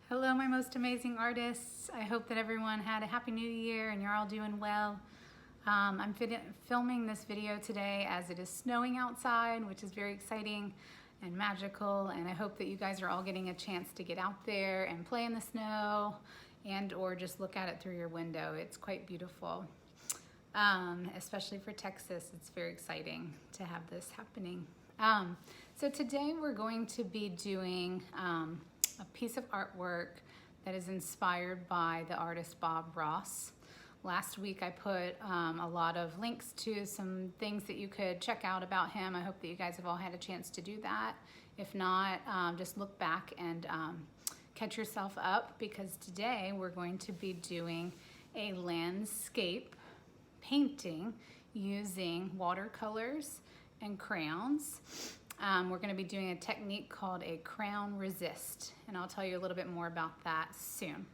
Hello, my most amazing artists. I hope that everyone had a happy new year and you're all doing well. I'm filming this video today as it is snowing outside, which is very exciting and magical, and I hope that you guys are all getting a chance to get out there and play in the snow and or just look at it through your window. It's quite beautiful. Especially for Texas, it's very exciting to have this happening. So today we're going to be doing a piece of artwork that is inspired by the artist Bob Ross. Last week I put a lot of links to some things that you could check out about him. I hope that you guys have all had a chance to do that. If not, just look back and catch yourself up, because today we're going to be doing a landscape painting using watercolors and crayons. We're going to be doing a technique called a crayon resist, and I'll tell you a little bit more about that soon.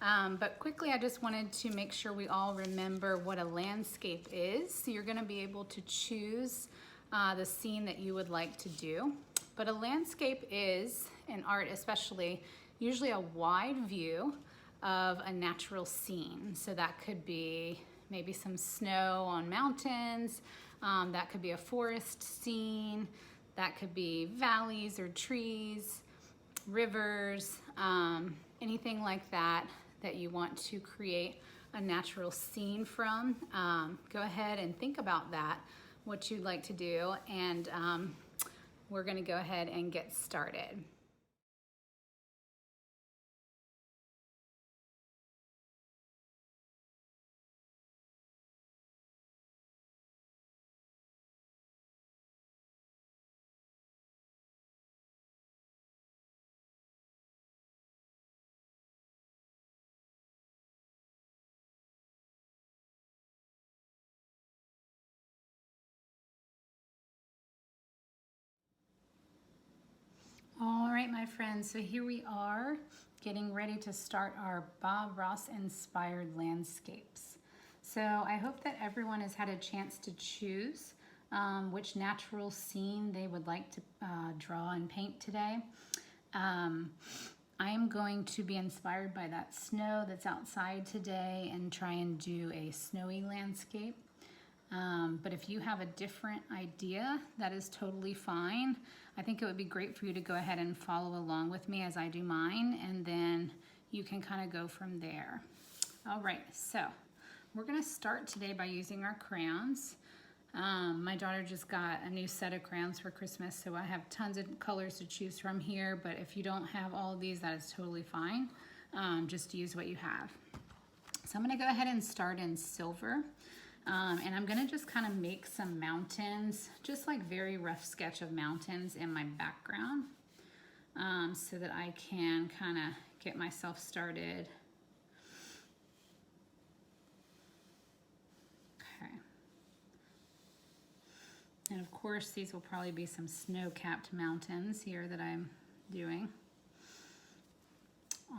But quickly, I just wanted to make sure we all remember what a landscape is. So you're going to be able to choose the scene that you would like to do. But a landscape is, in art especially, usually a wide view of a natural scene. So that could be maybe some snow on mountains, that could be a forest scene, that could be valleys or trees, rivers, anything like that that you want to create a natural scene from. Go ahead and think about that, what you'd like to do, and we're gonna go ahead and get started. All right, my friends, so here we are getting ready to start our Bob Ross inspired landscapes. So I hope that everyone has had a chance to choose which natural scene they would like to draw and paint today. I am going to be inspired by that snow that's outside today and try and do a snowy landscape. But if you have a different idea, that is totally fine. I think it would be great for you to go ahead and follow along with me as I do mine, and then you can kind of go from there. All right, so we're gonna start today by using our crayons. My daughter just got a new set of crayons for Christmas, so I have tons of colors to choose from here, but if you don't have all of these, that is totally fine. Just use what you have. So I'm gonna go ahead and start in silver. And I'm gonna just kind of make some mountains, just like very rough sketch of mountains in my background, so that I can kind of get myself started. Okay. And of course, these will probably be some snow-capped mountains here that I'm doing.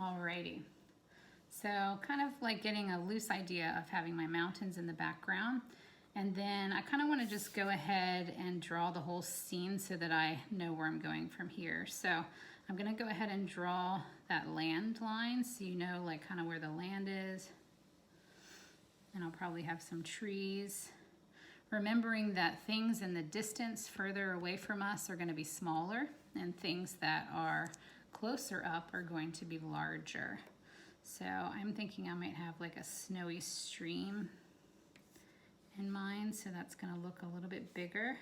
Alrighty. So kind of like getting a loose idea of having my mountains in the background. And then I kind of want to just go ahead and draw the whole scene so that I know where I'm going from here. So I'm going to go ahead and draw that land line so you know like kind of where the land is. And I'll probably have some trees. Remembering that things in the distance further away from us are going to be smaller, and things that are closer up are going to be larger. So I'm thinking I might have like a snowy stream in mind, so that's going to look a little bit bigger.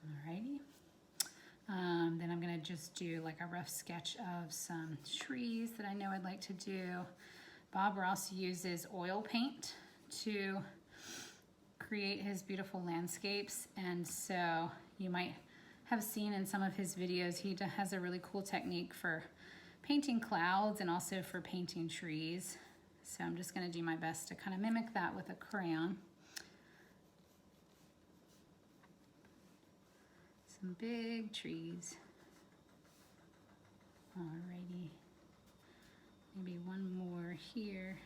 Alrighty. Then I'm going to just do like a rough sketch of some trees that I know I'd like to do. Bob Ross uses oil paint to create his beautiful landscapes, and so you might have seen in some of his videos, he has a really cool technique for painting clouds and also for painting trees. So I'm just going to do my best to kind of mimic that with a crayon. Some big trees. Alrighty. Maybe one more here.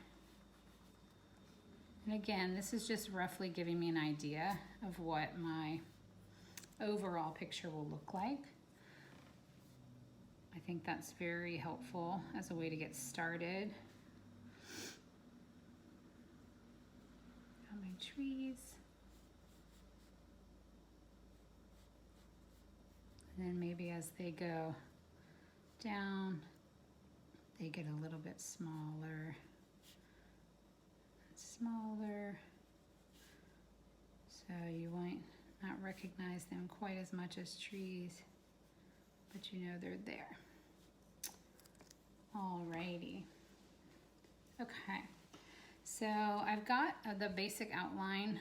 And again, this is just roughly giving me an idea of what my overall picture will look like. I think that's very helpful as a way to get started. Got my trees. And then maybe as they go down, they get a little bit smaller and smaller. So you might not recognize them quite as much as trees, but you know they're there. Alrighty. Okay, so I've got the basic outline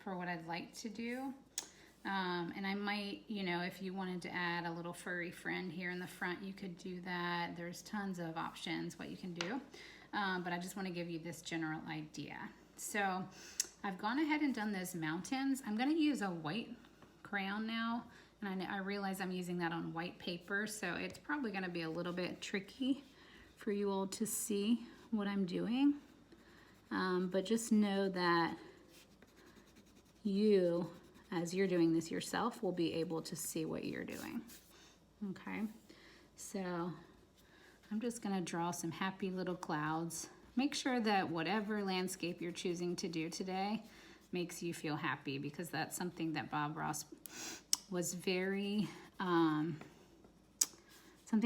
for what I'd like to do. And I might, you know, if you wanted to add a little furry friend here in the front, you could do that. There's tons of options what you can do. But I just want to give you this general idea. So I've gone ahead and done those mountains. I'm going to use a white crayon now. And I realize I'm using that on white paper, so it's probably going to be a little bit tricky for you all to see what I'm doing. But just know that you, as you're doing this yourself, will be able to see what you're doing. Okay, so I'm just going to draw some happy little clouds. Make sure that whatever landscape you're choosing to do today makes you feel happy, because that's something that Bob Ross was very, something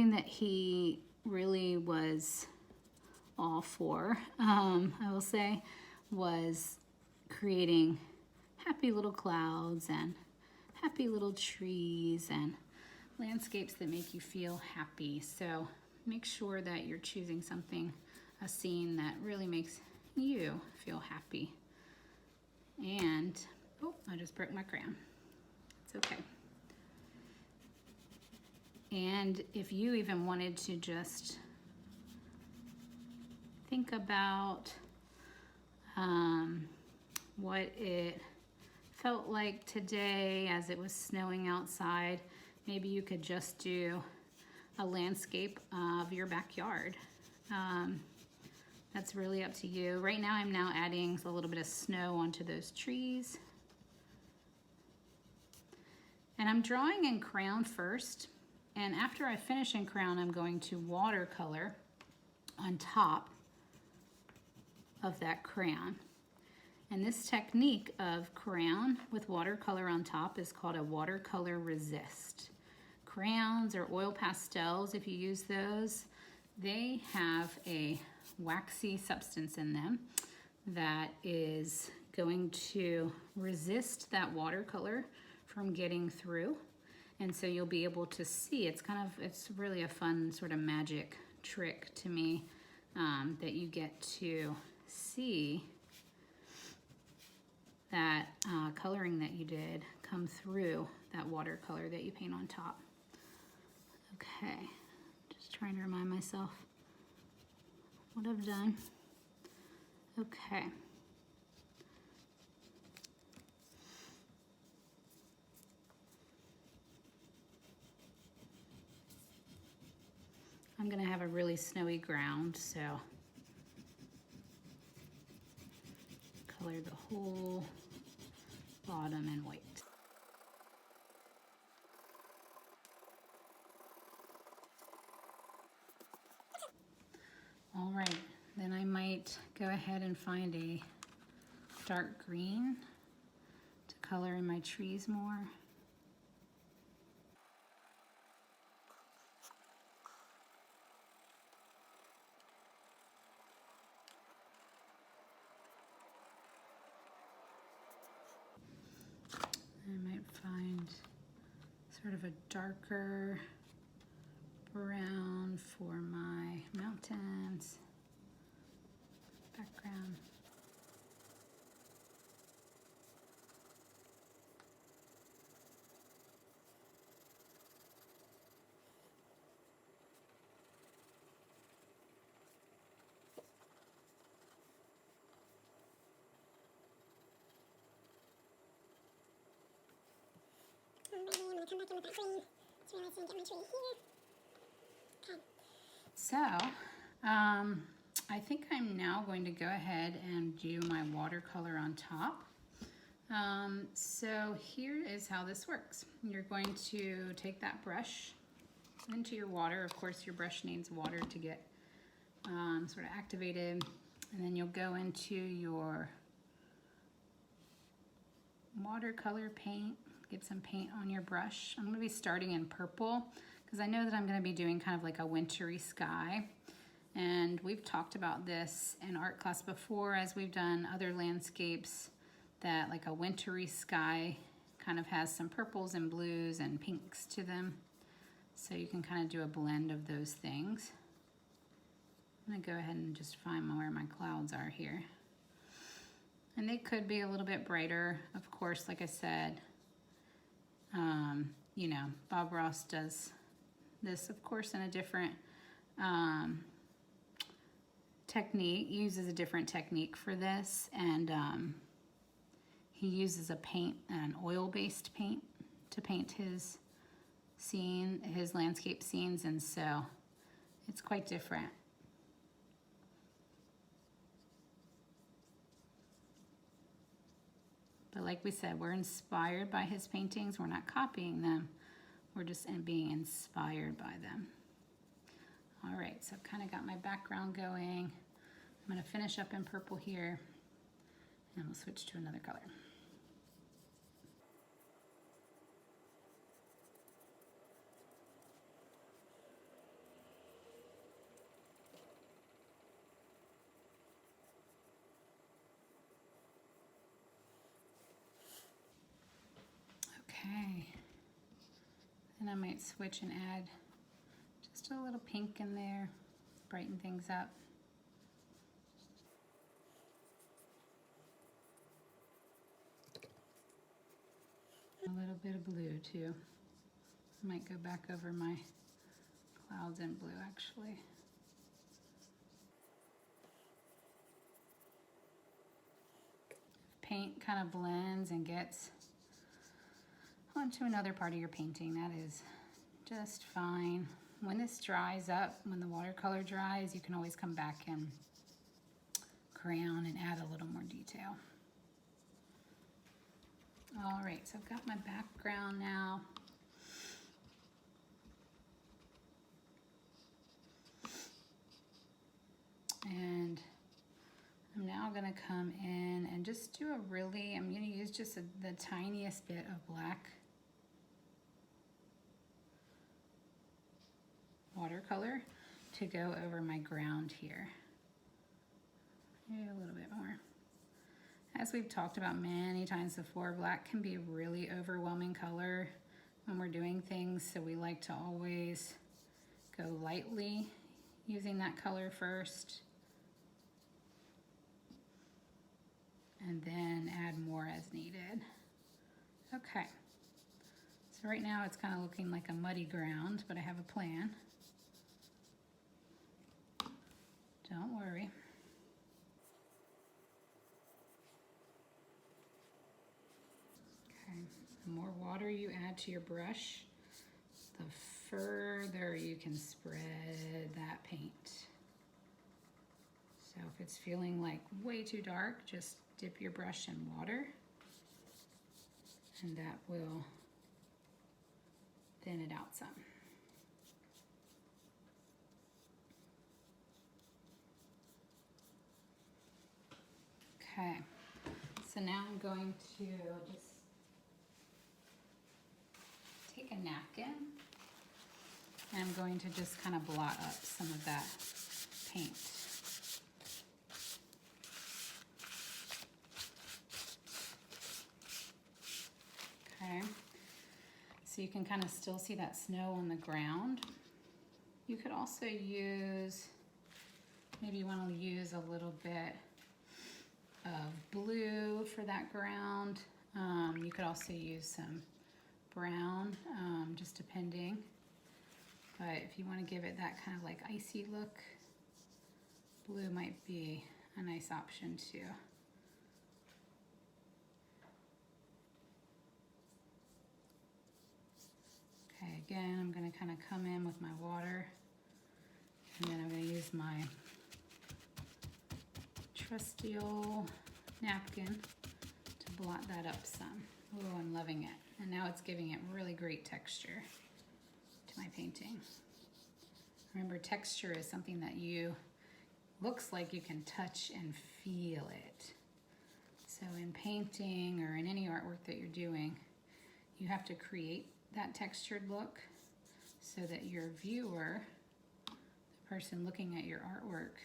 that he really was all for, I will say, was creating happy little clouds and happy little trees and landscapes that make you feel happy. So make sure that you're choosing something, a scene that really makes you feel happy. And, oh, I just broke my crayon. It's okay. And if you even wanted to just think about what it felt like today as it was snowing outside, maybe you could just do a landscape of your backyard. That's really up to you. Right now I'm now adding a little bit of snow onto those trees. And I'm drawing in crayon first, and after I finish in crayon, I'm going to watercolor on top of that crayon. And this technique of crayon with watercolor on top is called a watercolor resist. Crayons or oil pastels, if you use those, they have a waxy substance in them that is going to resist that watercolor from getting through. And so you'll be able to see, it's really a fun sort of magic trick to me, that you get to see that coloring that you did come through that watercolor that you paint on top. Okay, just trying to remind myself what I've done. Okay. I'm gonna have a really snowy ground, so color the whole bottom in white. All right, then I might go ahead and find a dark green to color in my trees more. I might find sort of a darker brown for my mountains background. I'm gonna come back in with that green. Just realized I didn't get my tree here. Okay. So, I think I'm now going to go ahead and do my watercolor on top. So here is how this works. You're going to take that brush into your water. Of course, your brush needs water to get sort of activated. And then you'll go into your watercolor paint. Get some paint on your brush. I'm going to be starting in purple because I know that I'm going to be doing kind of like a wintry sky. And we've talked about this in art class before as we've done other landscapes, that like a wintry sky kind of has some purples and blues and pinks to them. So you can kind of do a blend of those things. I'm going to go ahead and just find where my clouds are here. And they could be a little bit brighter, of course, like I said. You know, Bob Ross does this, of course, in a different technique, uses a different technique for this, and he uses a paint, an oil-based paint, to paint his scene, his landscape scenes, and so it's quite different. But like we said, we're inspired by his paintings. We're not copying them. We're just being inspired by them. All right, so I've kind of got my background going. I'm going to finish up in purple here, and we'll switch to another color. Okay, and I might switch and add just a little pink in there, brighten things up. A little bit of blue too. I might go back over my clouds in blue actually. Paint kind of blends and gets onto another part of your painting, that is just fine. When this dries up, when the watercolor dries, you can always come back and crayon and add a little more detail. All right, so I've got my background now. And I'm now gonna come in and just do I'm gonna use just the tiniest bit of black watercolor to go over my ground here. Maybe a little bit more. As we've talked about many times before, black can be a really overwhelming color when we're doing things, so we like to always go lightly using that color first, and then add more as needed. Okay, so right now it's kind of looking like a muddy ground, but I have a plan. Don't worry. Okay, the more water you add to your brush, the further you can spread that paint. So if it's feeling like way too dark, just dip your brush in water, and that will thin it out some. Okay, so now I'm going to just take a napkin, and I'm going to just kind of blot up some of that paint. Okay, so you can kind of still see that snow on the ground. You could also use, maybe you want to use a little bit of blue for that ground. You could also use some brown, just depending. But if you want to give it that kind of like icy look, blue might be a nice option too. Okay, again, I'm going to kind of come in with my water, and then I'm going to use my trusty old napkin to blot that up some. Oh, I'm loving it. And now it's giving it really great texture to my painting. Remember, texture is something that looks like you can touch and feel it. So in painting or in any artwork that you're doing, you have to create that textured look so that your viewer, the person looking at your artwork,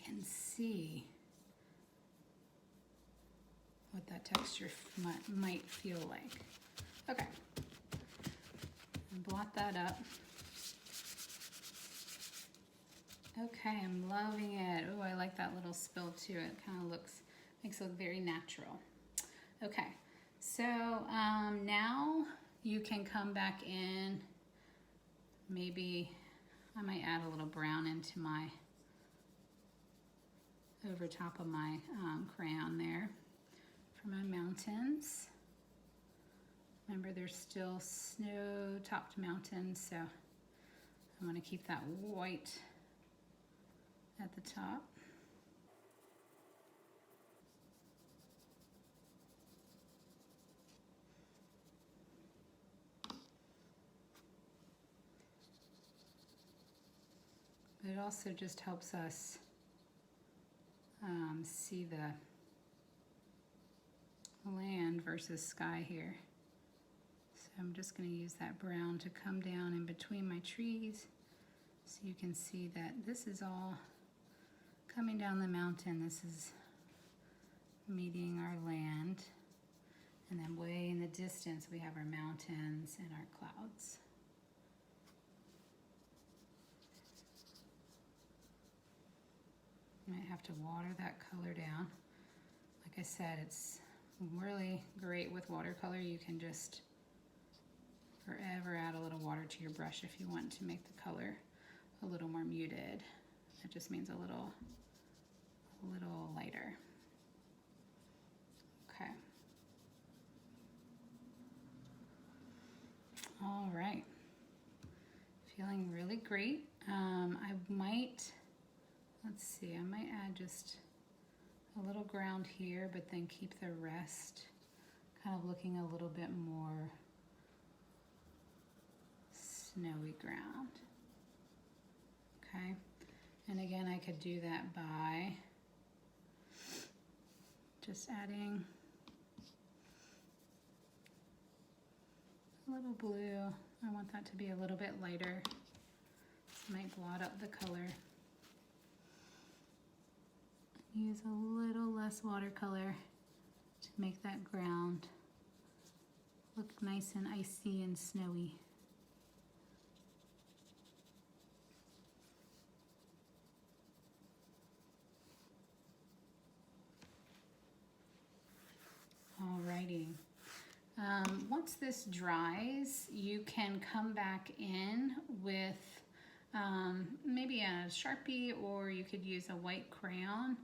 can see what that texture might feel like. Okay, and blot that up. Okay, I'm loving it. Oh, I like that little spill too. It kind of makes it look very natural. Okay, so now you can come back in. Maybe I might add a little brown into over top of my crayon there for my mountains. Remember, there's still snow-topped mountains, so I want to keep that white at the top. But it also just helps us see the land versus sky here. So I'm just going to use that brown to come down in between my trees so you can see that this is all coming down the mountain. This is meeting our land, and then way in the distance we have our mountains and our clouds. Might have to water that color down. Like I said, it's really great with watercolor. You can just forever add a little water to your brush if you want to make the color a little more muted. That just means a little lighter. Okay. All right. Feeling really great. I might add just a little ground here, but then keep the rest kind of looking a little bit more snowy ground. Okay. And again, I could do that by just adding a little blue. I want that to be a little bit lighter. This might blot up the color. Use a little less watercolor to make that ground look nice and icy and snowy. Alrighty. Once this dries, you can come back in with maybe a Sharpie, or you could use a white crayon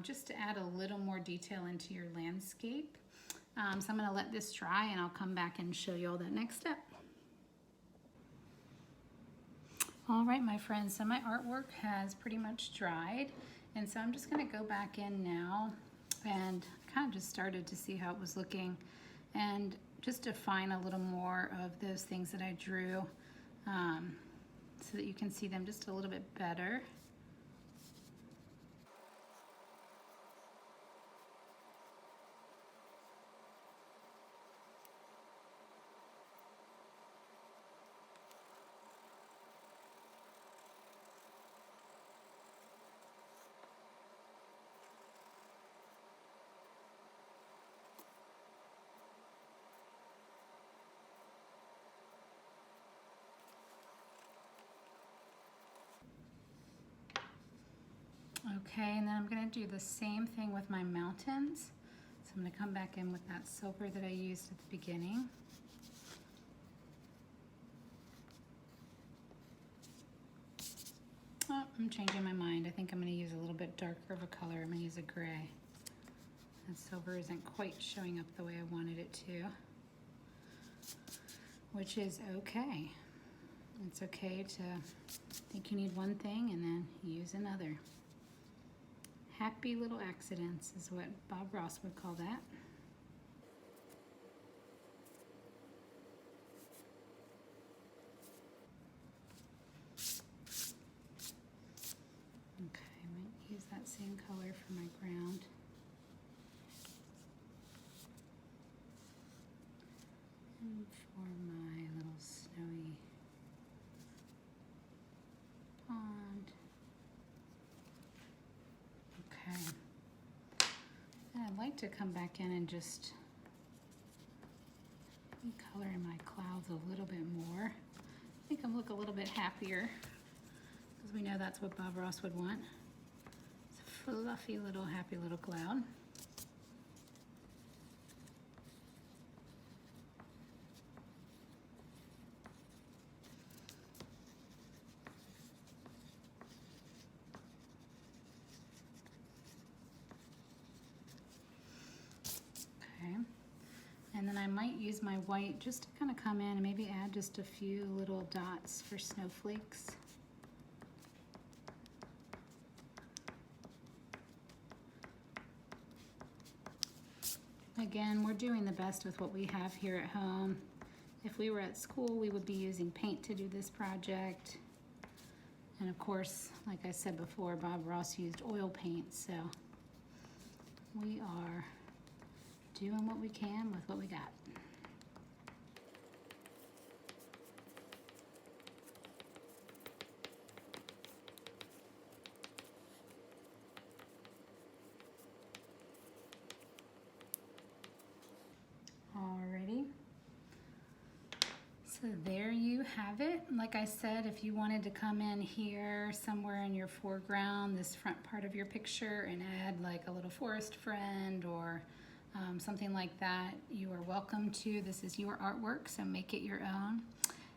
just to add a little more detail into your landscape. So I'm going to let this dry and I'll come back and show you all that next step. All right, my friends, so my artwork has pretty much dried, and so I'm just going to go back in now and kind of just started to see how it was looking and just define a little more of those things that I drew so that you can see them just a little bit better. Okay, and then I'm going to do the same thing with my mountains. So I'm going to come back in with that silver that I used at the beginning. Oh, I'm changing my mind. I think I'm going to use a little bit darker of a color. I'm going to use a gray. That silver isn't quite showing up the way I wanted it to, which is okay. It's okay to think you need one thing and then use another. Happy little accidents is what Bob Ross would call that. for my little snowy pond. Okay. And I'd like to come back in and just color in my clouds a little bit more. Make them look a little bit happier, because we know that's what Bob Ross would want. It's a fluffy little happy little cloud. Okay. And then I might use my white just to kind of come in and maybe add just a few little dots for snowflakes. Again, we're doing the best with what we have here at home. If we were at school, we would be using paint to do this project. And of course, like I said before, Bob Ross used oil paint, so we are doing what we can with what we got. Alrighty. So there you have it. Like I said, if you wanted to come in here somewhere in your foreground, this front part of your picture, and add like a little forest friend or something like that, you are welcome to. This is your artwork, so make it your own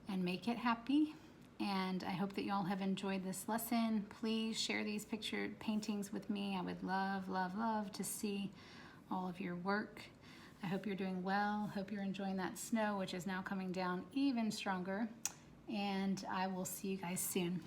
and make it happy. And I hope that y'all have enjoyed this lesson. Please share these pictured paintings with me. I would love, love, love to see all of your work. I hope you're doing well. Hope you're enjoying that snow, which is now coming down even stronger. And I will see you guys soon.